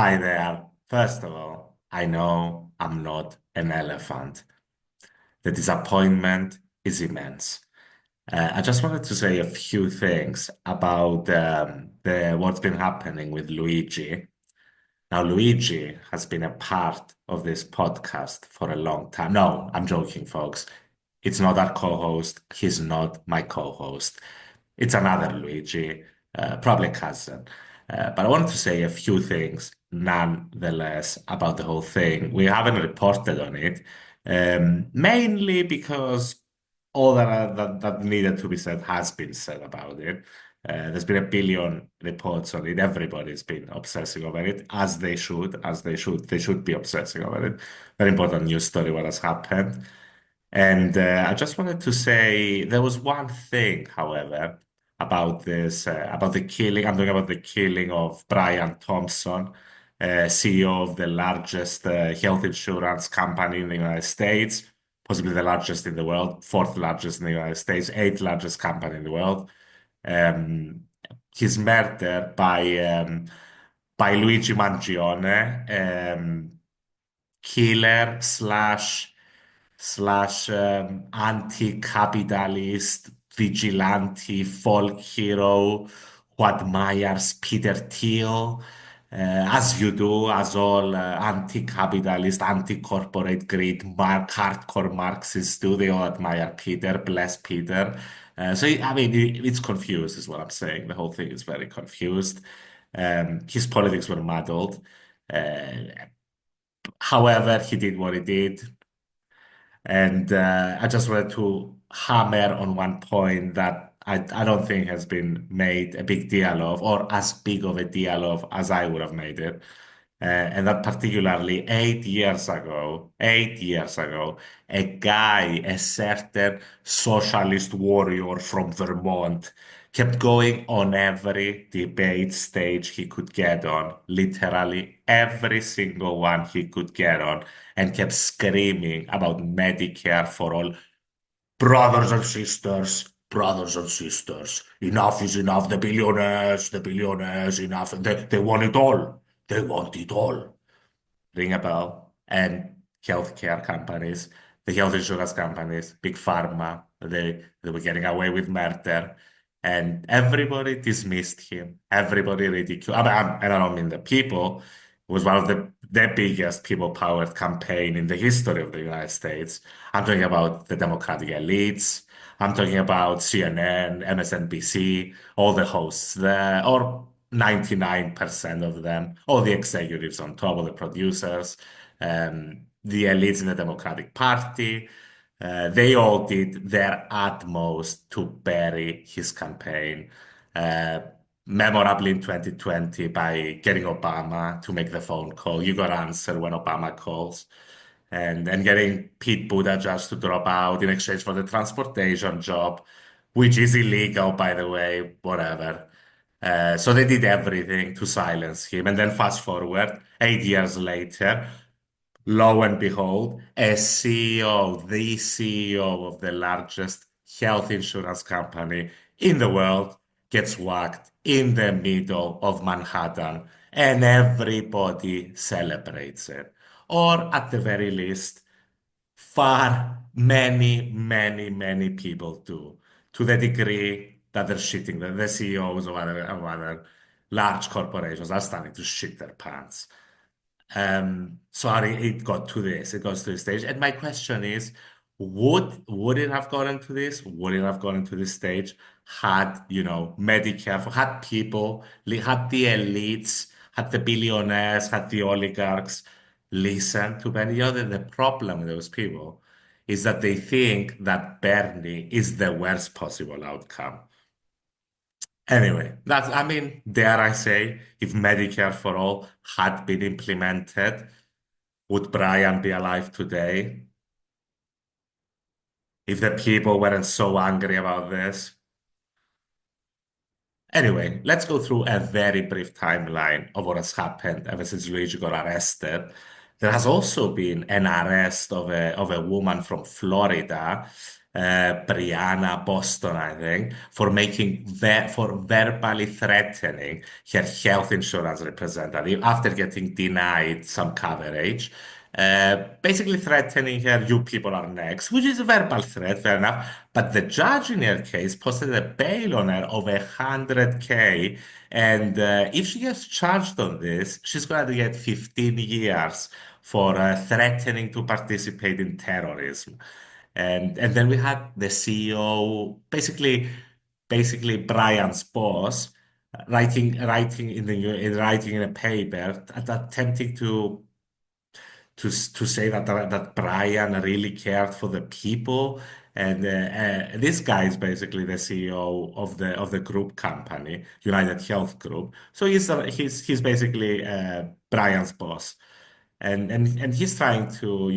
Hi there. First of all, I know I'm not an elephant. The disappointment is immense. I just wanted to say a few things about the what's been happening with Luigi. Now, Luigi has been a part of this podcast for a long time. No, I'm joking, folks. It's not our co-host. He's not my co-host. It's another Luigi, probably cousin. But I wanted to say a few things, nonetheless, about the whole thing. We haven't reported on it, mainly because all that needed to be said has been said about it. There's been a billion reports on it. Everybody's been obsessing over it, as they should, as they should. They should be obsessing over it. Very important news story, what has happened. And I just wanted to say there was one thing, however, about about the killing. I'm talking about the killing of Brian Thompson, CEO of the largest health insurance company in the United States, possibly the largest in the world, fourth largest in the United States, eighth largest company in the world. Um, his murder by Luigi Mangione, killer slash anti-capitalist vigilante folk hero who admires Peter Thiel, as you do, as all anti-capitalist, anti-corporate greed, hardcore Marxists do. They all admire Peter, bless Peter. I mean, it's confused, is what I'm saying. The whole thing is very confused. His politics were muddled. Uh, However, he did what he did. And I just wanted to hammer on one point that I don't think has been made a big deal of, or as big of a deal of as I would have made it. And that particularly 8 years ago, a guy, a certain socialist warrior from Vermont, kept going on every debate stage he could get on, literally every single one he could get on, and kept screaming about Medicare for all. Brothers and sisters, enough is enough. The billionaires, enough. They want it all. They want it all. Ring a bell. And healthcare companies, the health insurance companies, big pharma, they were getting away with murder. And everybody dismissed him. Everybody ridiculed. And I don't mean the people. It was one of the biggest people-powered campaign in the history of the United States. I'm talking about the Democratic elites. I'm talking about CNN, MSNBC, all the hosts there, or 99% of them, all the executives on top, of the producers, the elites in the Democratic Party. They all did their utmost to bury his campaign, uh, memorably in 2020 by getting Obama to make the phone call. You got to answer when Obama calls. And getting Pete Buttigieg to drop out in exchange for the transportation job, which is illegal, by the way, whatever. So they did everything to silence him. And then fast forward, 8 years later, lo and behold, a CEO, the CEO of the largest health insurance company in the world, gets whacked in the middle of Manhattan, and everybody celebrates it. Or at the very least, far many people do, to the degree that they're shitting, the CEOs of other large corporations are starting to shit their pants. Sorry, it got to this. It goes to this stage. And my question is, would it have gotten to this? Would it have gotten to this stage had, Medicare, had people, had the elites, had the billionaires, had the oligarchs listened to Bernie? The problem with those people is that they think that Bernie is the worst possible outcome. Anyway, I mean, dare I say, if Medicare for all had been implemented, would Brian be alive today if the people weren't so angry about this? Anyway, let's go through a very brief timeline of what has happened ever since Luigi got arrested. There has also been an arrest of a woman from Florida, Brianna Boston, I think, for for verbally threatening her health insurance representative after getting denied some coverage. Basically threatening her, you people are next, which is a verbal threat, fair enough. But the judge in her case posted a bail on her of 100K. And if she gets charged on this, she's going to get 15 years for threatening to participate in terrorism. And then we had the CEO, basically Brian's boss, writing in a paper attempting to say that Brian really cared for the people. And this guy is basically the CEO of the group company, United Health Group. So he's basically Brian's boss, and he's trying to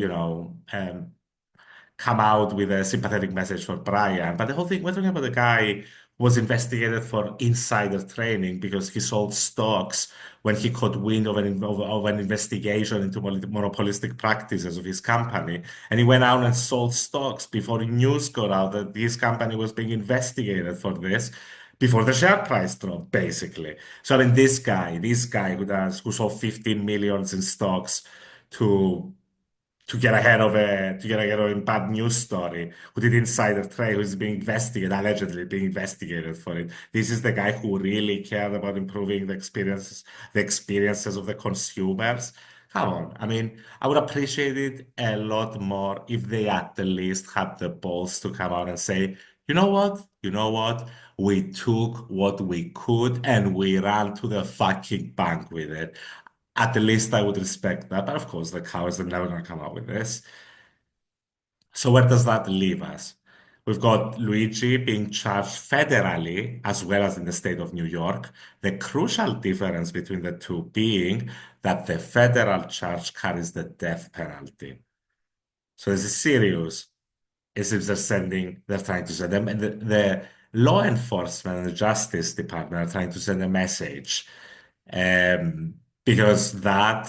come out with a sympathetic message for Brian. But the whole thing, we're talking about the guy who was investigated for insider trading because he sold stocks when he caught wind of an investigation into monopolistic practices of his company. And he went out and sold stocks before news got out that his company was being investigated for this. Before the share price dropped, basically. So I mean, this guy who sold 15 millions in stocks to to get ahead of a bad news story, who did insider trade, who's being investigated, allegedly being investigated for it. This is the guy who really cared about improving the experiences of the consumers. Come on. I mean, I would appreciate it a lot more if they at the least had the balls to come out and say, you know what? You know what? We took what we could and we ran to the fucking bank with it. At the least, I would respect that. But of course, the cowards are never going to come out with this. So where does that leave us? We've got Luigi being charged federally as well as in the state of New York. The crucial difference between the two being that the federal charge carries the death penalty. So this is serious. It's if they're trying to send them, and the law enforcement and the Justice Department are trying to send a message. Um, because the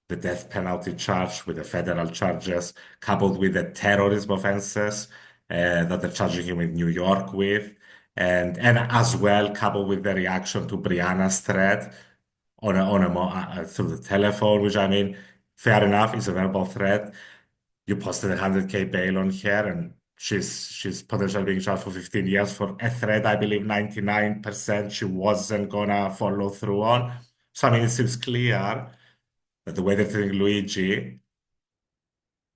death penalty charge with the federal charges, coupled with the terrorism offenses that they're charging him in New York with, and as well coupled with the reaction to Brianna's threat through the telephone, which I mean, fair enough, is a verbal threat. You posted 100K bail on her, and she's potentially being charged for 15 years for a threat. I believe 99% she wasn't gonna follow through on. So I mean, it seems clear that the way they're treating Luigi,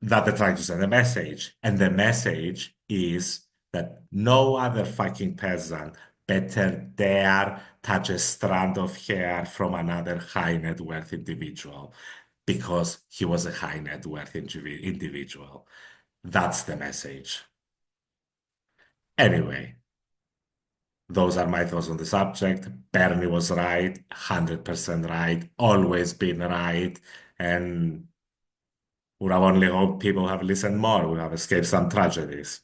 that they're trying to send a message. And the message is that no other fucking peasant better dare touch a strand of hair from another high net worth individual because he was a high net worth individual. That's the message. Anyway, those are my thoughts on the subject. Bernie was right, 100% right, always been right. And would have only hoped people have listened more, would have escaped some tragedies.